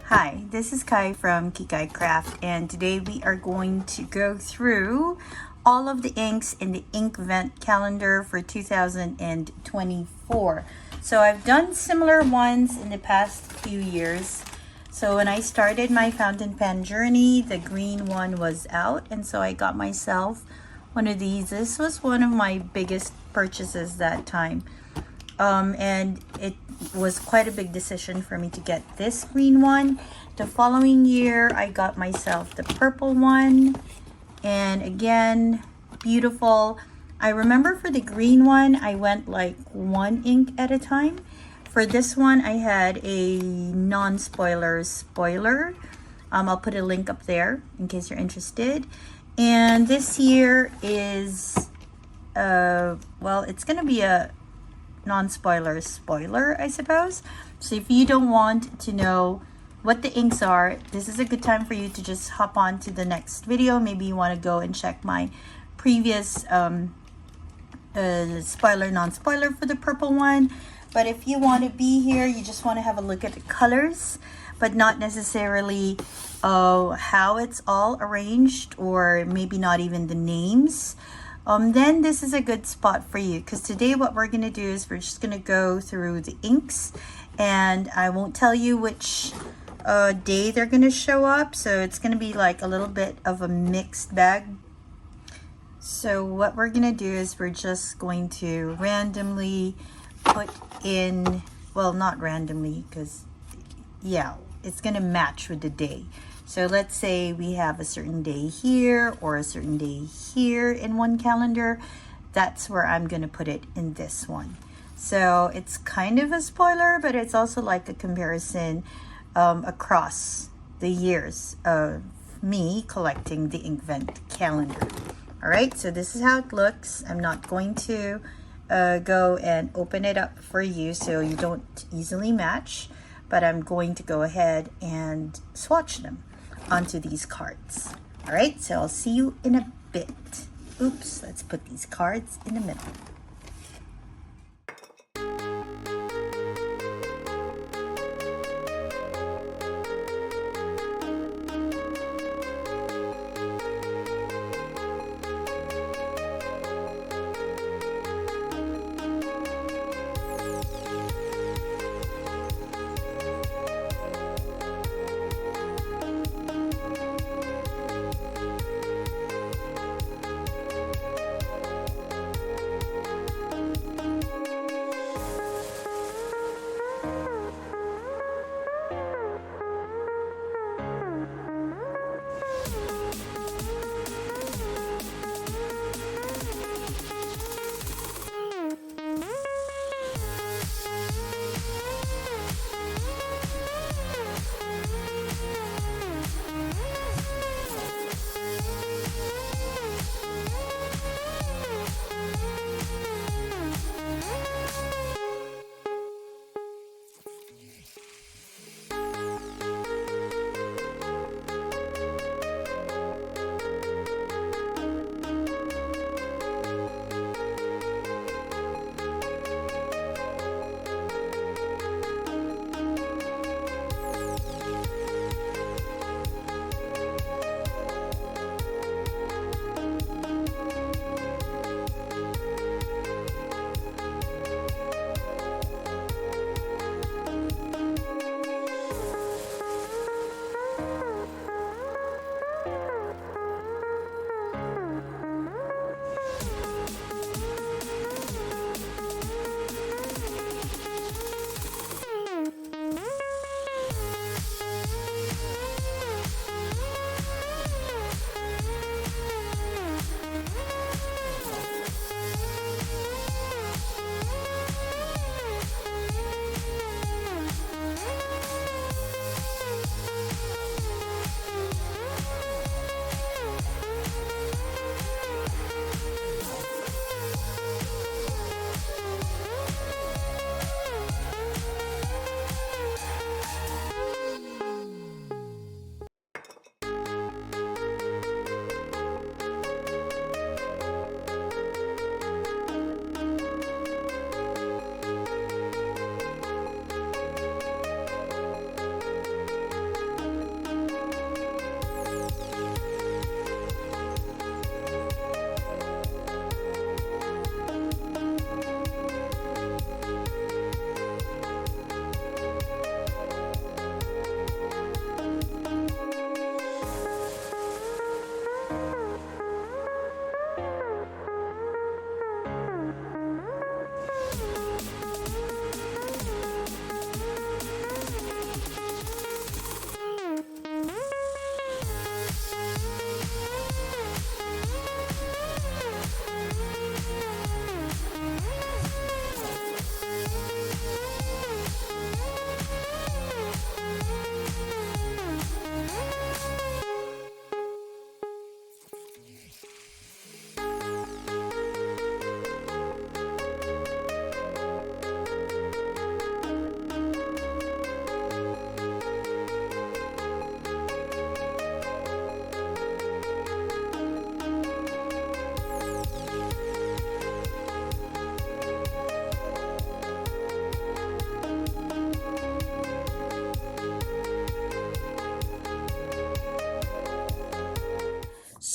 Hi, this is Kai from Kikai Craft, and today we are going to go through all of the inks in the Inkvent calendar for 2024. So I've done similar ones in the past few years. So when I started my fountain pen journey, the green one was out, and so I got myself one of these. This was one of my biggest purchases that time. And it was quite a big decision for me to get this green one. The following year, I got myself the purple one, and again, beautiful. I remember for the green one, I went like one ink at a time. For this one, I had a non-spoiler spoiler. I'll put a link up there in case you're interested. And this year is, well, it's gonna be a non-spoiler spoiler, I suppose. So if you don't want to know what the inks are, this is a good time for you to just hop on to the next video. Maybe you want to go and check my previous spoiler, non-spoiler for the purple one. But if you want to be here, you just want to have a look at the colors, but not necessarily how it's all arranged, or maybe not even the names. Then this is a good spot for you, because today what we're going to do is we're just going to go through the inks, and I won't tell you which day they're going to show up, so it's going to be like a little bit of a mixed bag. So what we're going to do is we're just going to randomly put in, well, not randomly, because yeah, it's going to match with the day. So let's say we have a certain day here or a certain day here in one calendar. That's where I'm going to put it in this one. So it's kind of a spoiler, but it's also like a comparison across the years of me collecting the Inkvent calendar. All right, so this is how it looks. I'm not going to go and open it up for you so you don't easily match, but I'm going to go ahead and swatch them onto these cards. All right, so I'll see you in a bit. Oops, let's put these cards in the middle.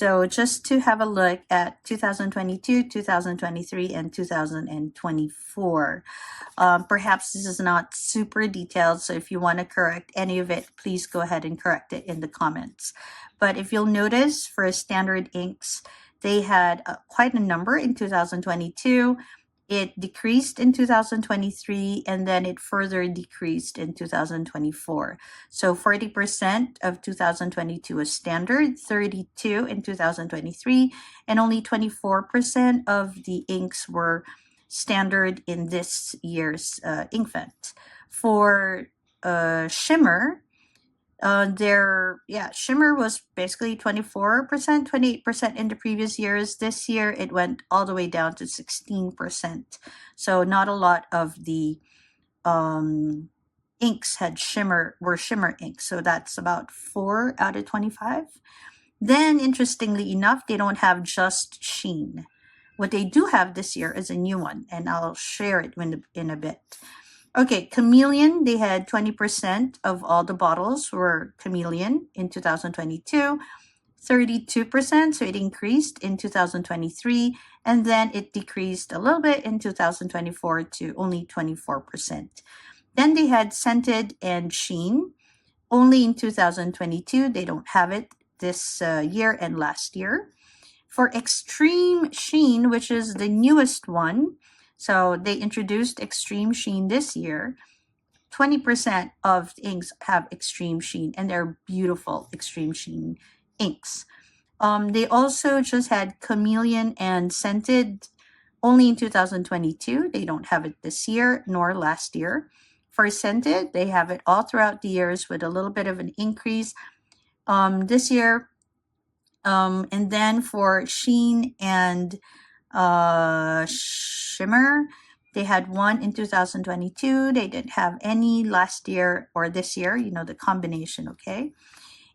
So just to have a look at 2022, 2023, and 2024. Perhaps this is not super detailed, so if you want to correct any of it, please go ahead and correct it in the comments. But if you'll notice, for standard inks, they had quite a number in 2022. It decreased in 2023, and then it further decreased in 2024. So 40% of 2022 was standard, 32 in 2023, and only 24% of the inks were standard in this year's Inkvent. For shimmer, shimmer was basically 24%, 28% in the previous years. This year it went all the way down to 16%. So not a lot of the inks were shimmer inks. So that's about 4 out of 25. Then interestingly enough, they don't have just sheen. What they do have this year is a new one, and I'll share it in a bit. Okay, chameleon, they had 20% of all the bottles were chameleon in 2022, 32%, so it increased in 2023, and then it decreased a little bit in 2024 to only 24%. Then they had scented and sheen, only in 2022. They don't have it this year and last year. For extreme sheen, which is the newest one, so they introduced extreme sheen this year, 20% of the inks have extreme sheen, and they're beautiful extreme sheen inks. They also just had chameleon and scented only in 2022. They don't have it this year nor last year. For scented, they have it all throughout the years with a little bit of an increase this year. And then for sheen and shimmer, they had one in 2022. They didn't have any last year or this year, you know, the combination, okay?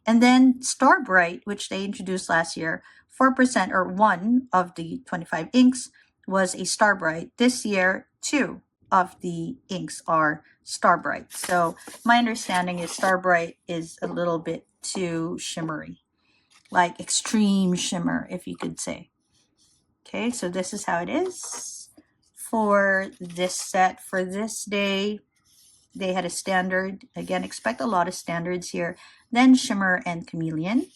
And then Star Bright, which they introduced last year, 4% or 1 of the 25 inks was a Star Bright. This year, 2 of the inks are Star Bright. So my understanding is Star Bright is a little bit too shimmery, like extreme shimmer, if you could say. Okay, so this is how it is for this set. For this day, they had a standard. Again, expect a lot of standards here. Then shimmer and chameleon.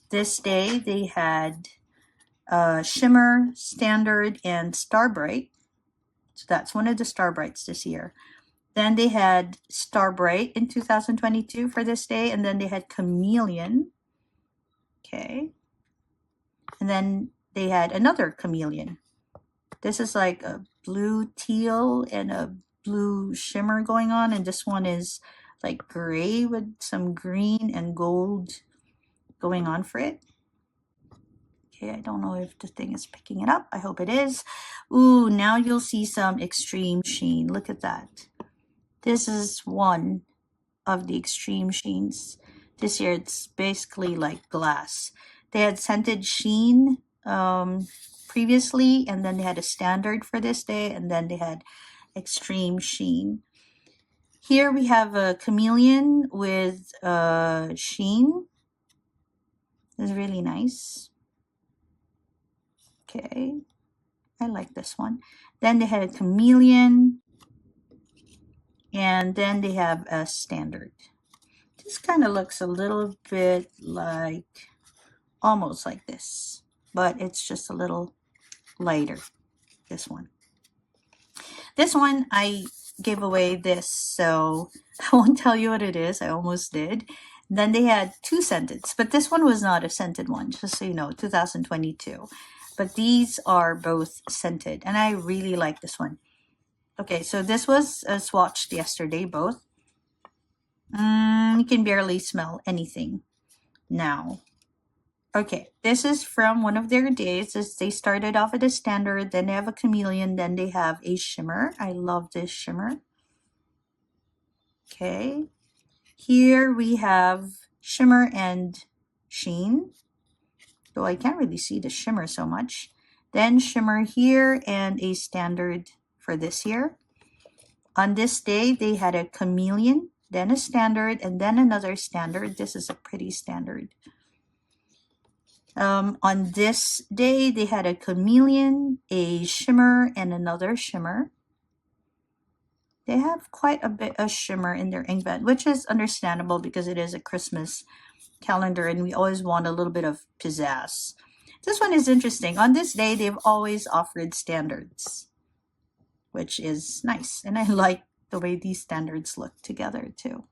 This day, they had shimmer, standard, and Star Bright. So that's one of the Star Brights this year. Then they had Star Bright in 2022 for this day, and then they had chameleon. Okay. And then they had another chameleon. This is like a blue teal and a blue shimmer going on, and this one is like gray with some green and gold going on for it. Okay, I don't know if the thing is picking it up. I hope it is. Ooh, now you'll see some extreme sheen. Look at that. This is one of the extreme sheens. This year it's basically like glass. They had scented sheen previously, and then they had a standard for this day, and then they had extreme sheen. Here we have a chameleon with sheen. It's really nice. Okay, I like this one. Then they had a chameleon, and then they have a standard. This kind of looks a little bit like, almost like this, but it's just a little lighter, this one. This one, I gave away this, so I won't tell you what it is. I almost did. Then they had 2 scented, but this one was not a scented one, just so you know, 2022. But these are both scented, and I really like this one. Okay, so this was swatched yesterday, both. You can barely smell anything now. Okay, this is from one of their days. They started off at a standard, then they have a chameleon, then they have a shimmer. I love this shimmer. Okay, here we have shimmer and sheen, though I can't really see the shimmer so much. Then shimmer here and a standard for this year. On this day, they had a chameleon, then a standard, and then another standard. This is a pretty standard. On this day, they had a chameleon, a shimmer, and another shimmer. They have quite a bit of shimmer in their Inkvent, which is understandable because it is a Christmas calendar and we always want a little bit of pizzazz. This one is interesting. On this day, they've always offered standards, which is nice. And I like the way these standards look together too.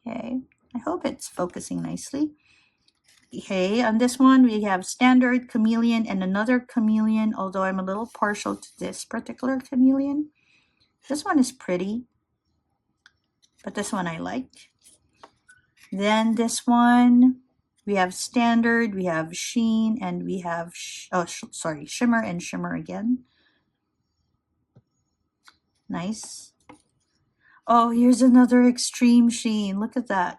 Okay, I hope it's focusing nicely. Okay, on this one, we have standard, chameleon, and another chameleon, although I'm a little partial to this particular chameleon. This one is pretty, but this one I like. Then this one, we have standard, we have sheen, and we have, shimmer and shimmer again. Nice. Oh, here's another extreme sheen. Look at that.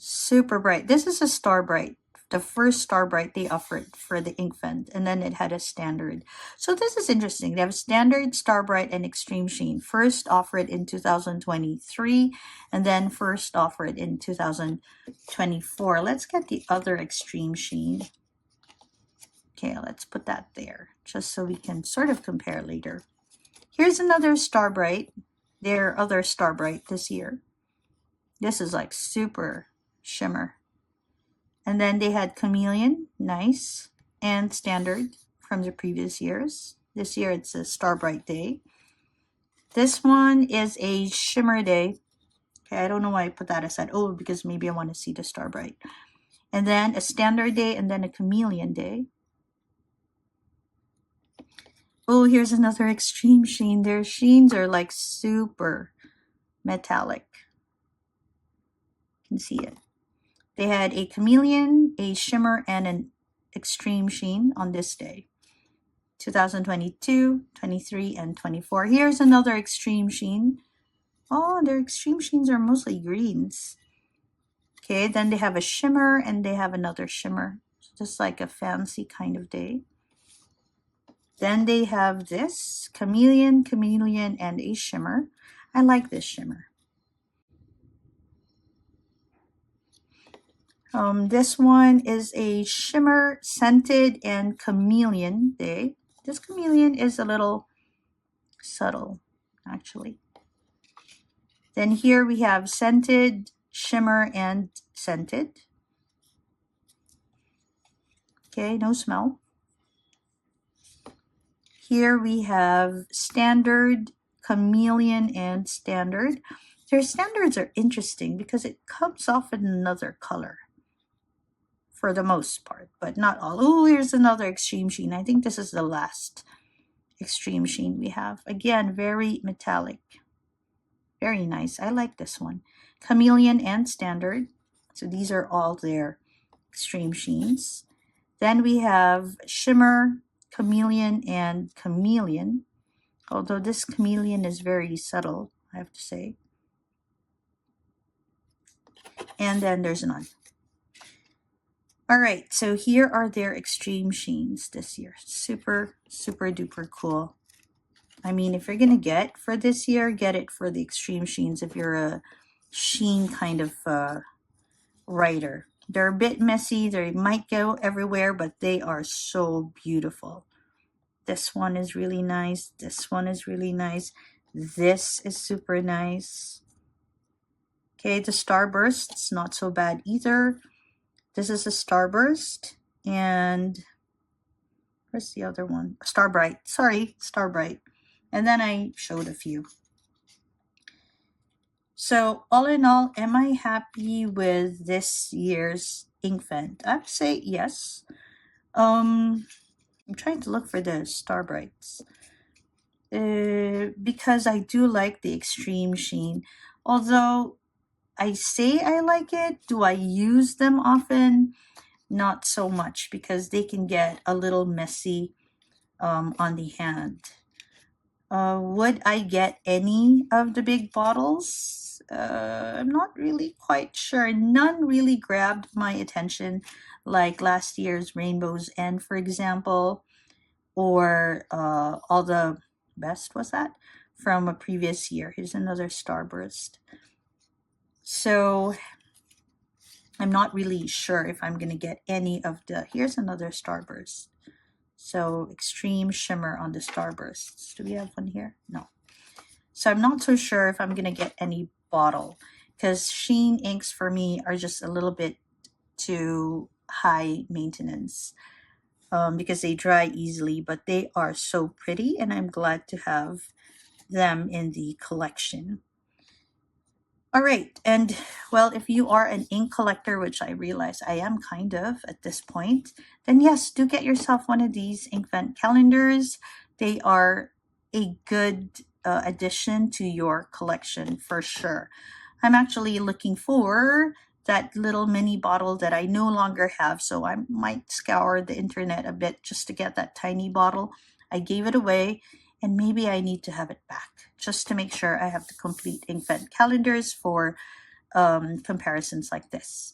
Super bright. This is a Star Bright, the first Star Bright they offered for the Inkvent, and then it had a standard. So this is interesting. They have standard, Star Bright, and extreme sheen. First offered in 2023, and then first offered in 2024. Let's get the other extreme sheen. Okay, let's put that there, just so we can sort of compare later. Here's another Star Bright, their other Star Bright this year. This is like super shimmer. And then they had chameleon, nice, and standard from the previous years. This year it's a Star Bright day. This one is a shimmer day. Okay, I don't know why I put that aside. Oh, because maybe I want to see the Star Bright. And then a standard day and then a chameleon day. Oh, here's another extreme sheen. Their sheens are like super metallic. You can see it. They had a chameleon, a shimmer, and an extreme sheen on this day. 2022, 23, and 24. Here's another extreme sheen. Oh, their extreme sheens are mostly greens. Okay, then they have a shimmer and they have another shimmer. Just like a fancy kind of day. Then they have this chameleon, chameleon, and a shimmer. I like this shimmer. This one is a shimmer, scented, and chameleon day. This chameleon is a little subtle, actually. Then here we have scented, shimmer, and scented. Okay, no smell. Here we have standard, chameleon, and standard. Their standards are interesting because it comes off in another color for the most part, but not all. Oh, here's another extreme sheen. I think this is the last extreme sheen we have. Again, very metallic. Very nice. I like this one. Chameleon and standard. So these are all their extreme sheens. Then we have shimmer, chameleon, and chameleon. Although this chameleon is very subtle, I have to say. And then there's none. All right, so here are their extreme sheens this year. Super, super duper cool. I mean, if you're going to get for this year, get it for the extreme sheens if you're a sheen kind of writer. They're a bit messy. They might go everywhere, but they are so beautiful. This one is really nice. This one is really nice. This is super nice. Okay, the Starburst, it's not so bad either. This is a Starburst, and where's the other one? Star Bright. Sorry, Star Bright. And then I showed a few. So all in all, am I happy with this year's Inkvent? I'd say yes. I'm trying to look for the Star Brights. Because I do like the extreme sheen. Although I say I like it, do I use them often? Not so much, because they can get a little messy on the hand. Would I get any of the big bottles? I'm not really quite sure. None really grabbed my attention like last year's Rainbow's End, for example, or all the best was that from a previous year. Here's another Starburst. So I'm not really sure if I'm going to get any of the, here's another Starburst. So extreme shimmer on the Starbursts. Do we have one here? No. So I'm not so sure if I'm going to get any bottle, because Sheen inks for me are just a little bit too high maintenance because they dry easily, but they are so pretty and I'm glad to have them in the collection. All right, and well, if you are an ink collector, which I realize I am kind of at this point, then yes, do get yourself one of these Inkvent calendars. They are a good addition to your collection for sure. I'm actually looking for that little mini bottle that I no longer have, so I might scour the internet a bit just to get that tiny bottle. I gave it away, and maybe I need to have it back just to make sure I have the complete Inkvent calendars for comparisons like this.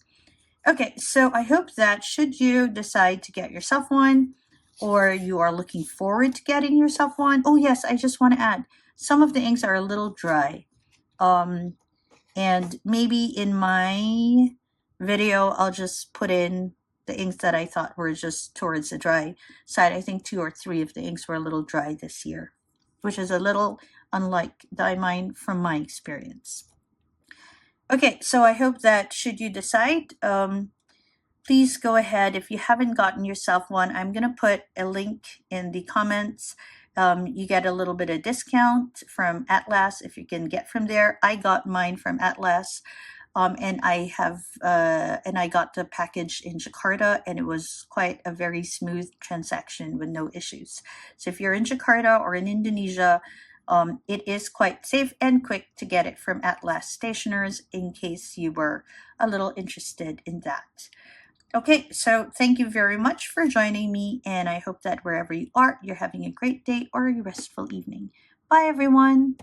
Okay, so I hope that should you decide to get yourself one, or you are looking forward to getting yourself one. Oh yes, I just want to add, some of the inks are a little dry. And maybe in my video, I'll just put in the inks that I thought were just towards the dry side. I think 2 or 3 of the inks were a little dry this year, which is a little unlike Diamine from my experience. Okay, so I hope that should you decide, please go ahead. If you haven't gotten yourself one, I'm going to put a link in the comments. You get a little bit of discount from Atlas if you can get from there. I got mine from Atlas, and I got the package in Jakarta, and it was quite a very smooth transaction with no issues. So if you're in Jakarta or in Indonesia, it is quite safe and quick to get it from Atlas Stationers in case you were a little interested in that. Okay, so thank you very much for joining me, and I hope that wherever you are, you're having a great day or a restful evening. Bye, everyone.